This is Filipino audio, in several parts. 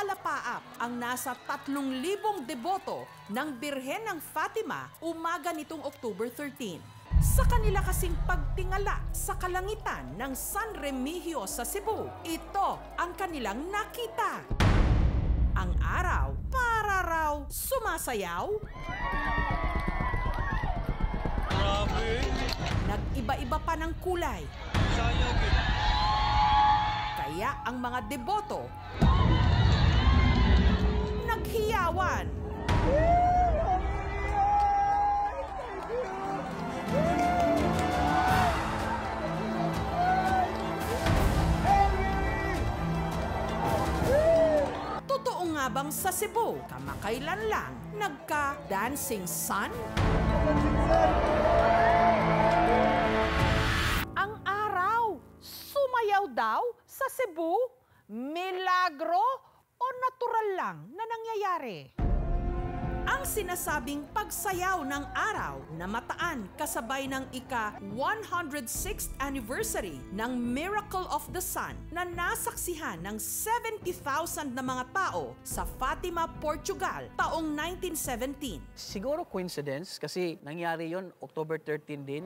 Palapaap ang nasa 3,000 deboto ng Birhen ng Fatima umaga nitong October 13. Sa kanila kasing pagtingala sa kalangitan ng San Remigio sa Cebu, ito ang kanilang nakita. Ang araw para raw sumasayaw. Grabe! Nag-iba-iba pa ng kulay. Sayang eh. Kaya ang mga deboto naghiyawan. Totoo nga bang sa Cebu, kamakailan lang nagka-dancing sun? Ang araw, sumayaw daw sa Cebu? Milagro o natural lang na nangyayari? Ang sinasabing pagsayaw ng araw na mataan kasabay ng ika-106th anniversary ng Miracle of the Sun na nasaksihan ng 70,000 na mga tao sa Fatima, Portugal taong 1917. Siguro coincidence kasi nangyari yon October 13 din.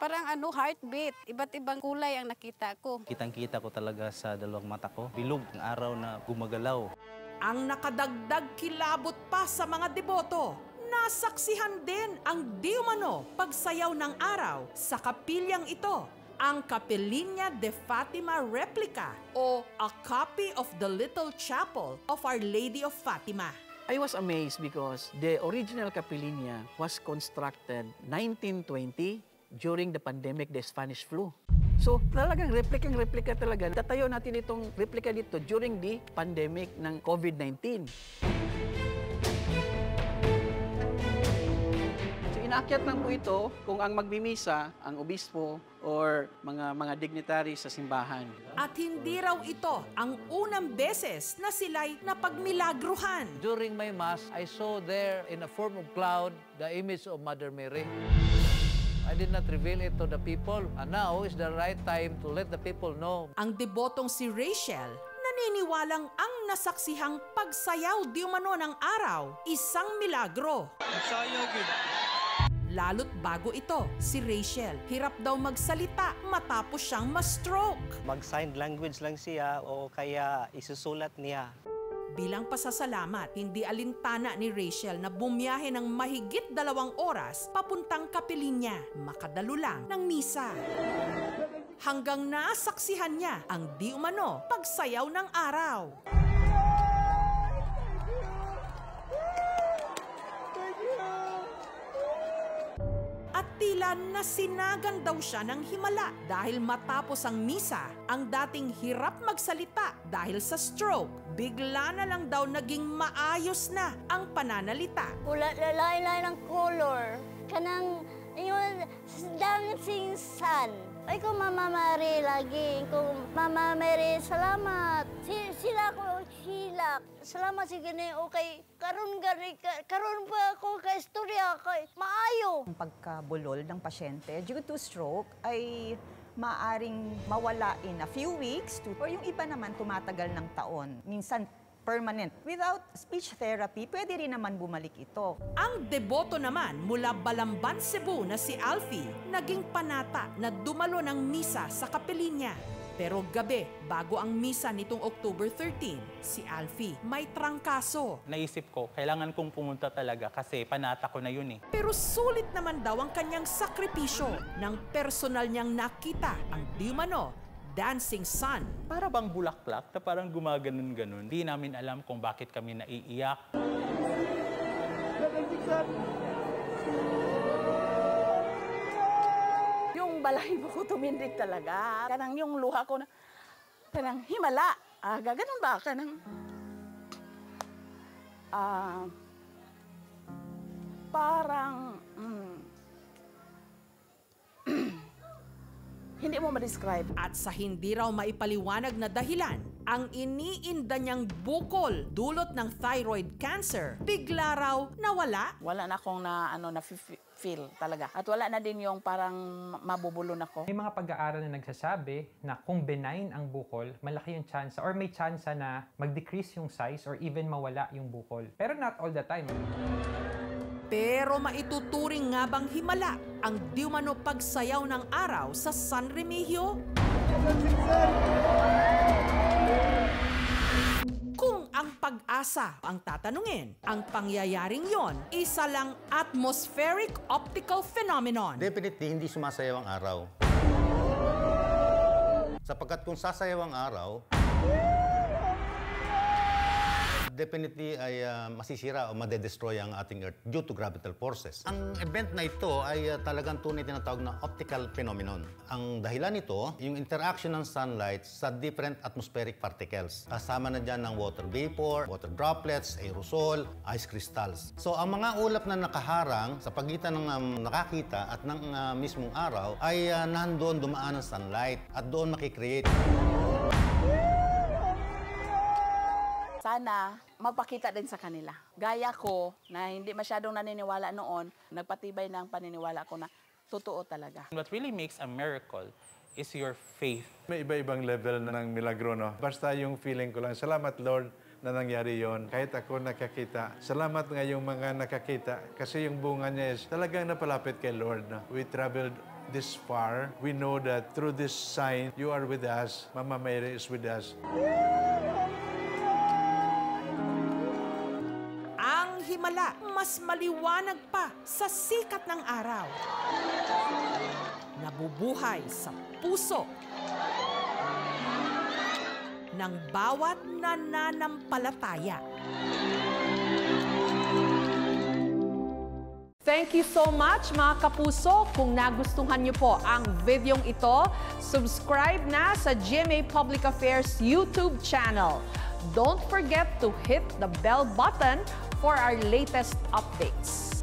Parang heartbeat. Iba't ibang kulay ang nakita ko. Kitang-kita ko talaga sa dalawang mata ko. Bilog ang araw na gumagalaw. Ang nakadagdag kilabot pa sa mga deboto, nasaksihan din ang di umano pagsayaw ng araw sa kapilyang ito, ang Capilina de Fatima Replica o a copy of the Little Chapel of Our Lady of Fatima. I was amazed because the original Capilina was constructed 1920 during the pandemic, the Spanish flu. So talagang replika talaga. Tatayo natin itong replika dito during the pandemic ng COVID-19. So inaakyat lang po ito kung ang magbimisa, ang obispo or mga dignitary sa simbahan. At hindi raw ito ang unang beses na sila'y napagmilagruhan. During my mass, I saw there in a form of cloud the image of Mother Mary. I did not reveal it to the people. And now is the right time to let the people know. Ang debotong si Rachel, naniniwalang ang nasaksihang pagsayaw di umano ng araw, isang milagro. Sayang eh. Lalo't bago ito, si Rachel, hirap daw magsalita matapos siyang ma-stroke. Mag-sign language lang siya o kaya isusulat niya. Bilang pasasalamat, hindi alintana ni Rachel na bumiyahe ng mahigit 2 oras papuntang Capilina, makadalo lang ng misa. Hanggang nasaksihan niya ang di umano pagsayaw ng araw. At tila nasinagan daw siya ng himala dahil matapos ang misa, ang dating hirap magsalita dahil sa stroke, bigla na lang daw naging maayos na ang pananalita. Lain-lain ng color. Kanang yung dancing sun. Ay ko Mama Mary lagi. Ko Mama Mary, salamat. Sila ko silak. Salamat si gani okay. Karon pa ako kay istorya kay maayo. Ang pagkabulol ng pasyente due to stroke ay maaring mawala in a few weeks or yung iba naman tumatagal ng taon. Minsan permanent. Without speech therapy, pwede rin naman bumalik ito. Ang deboto naman mula Balamban, Cebu na si Alfie, naging panata na dumalo ng misa sa Capilina. Pero gabi, bago ang misa nitong October 13, si Alfie may trangkaso. Naisip ko, kailangan kong pumunta talaga kasi panata ko na yun eh. Pero sulit naman daw ang kanyang sakripisyo ng personal niyang nakita ang di umano dancing sun. Para bang bulaklak na parang gumaganon-ganon. Di namin alam kung bakit kami naiiyak. Yung balahibo ko tumindig talaga. Kanang yung luha ko na, kanang himala. Gaganon ba? Kanang, parang, Hindi mo ma-describe. At sa hindi raw maipaliwanag na dahilan, ang iniinda niyang bukol dulot ng thyroid cancer, bigla raw nawala. Wala na akong na-feel talaga. At wala na din yung parang mabubulon ako. May mga pag-aaral na nagsasabi na kung benign ang bukol, malaki yung chance or may chance na mag-decrease yung size or even mawala yung bukol. Pero not all the time. Pero maituturing nga bang himala ang di umano pagsayaw ng araw sa San Remigio? Kung ang pag-asa ang tatanungin, ang pangyayaring yon, isa lang atmospheric optical phenomenon. Definitely, hindi sumasayaw ang araw. Sapagkat kung sasayaw ang araw, definitely ay masisira o madedestroy ang ating Earth due to gravitational forces. Ang event na ito ay talagang tunay tinatawag na optical phenomenon. Ang dahilan nito, yung interaction ng sunlight sa different atmospheric particles. Kasama na dyan ng water vapor, water droplets, aerosol, ice crystals. So ang mga ulap na nakaharang sa pagitan ng nakakita at ng mismong araw ay nandoon dumaan ng sunlight at doon makikreate. Sana mapakita din sa kanila. Gaya ko, na hindi masyadong naniniwala noon, nagpatibay ng paniniwala ko na totoo talaga. What really makes a miracle is your faith. May iba-ibang level ng milagro, no? Basta yung feeling ko lang, salamat Lord na nangyari yon. Kahit ako nakakita, salamat nga yung mga nakakita kasi yung bunga niya is talagang napalapit kay Lord. No? We traveled this far. We know that through this sign, you are with us. Mama Mary is with us. Himala, mas maliwanag pa sa sikat ng araw. Nabubuhay sa puso ng bawat nananampalataya. Thank you so much mga kapuso. Kung nagustuhan niyo po ang videong ito, subscribe na sa GMA Public Affairs YouTube channel. Don't forget to hit the bell button for our latest updates.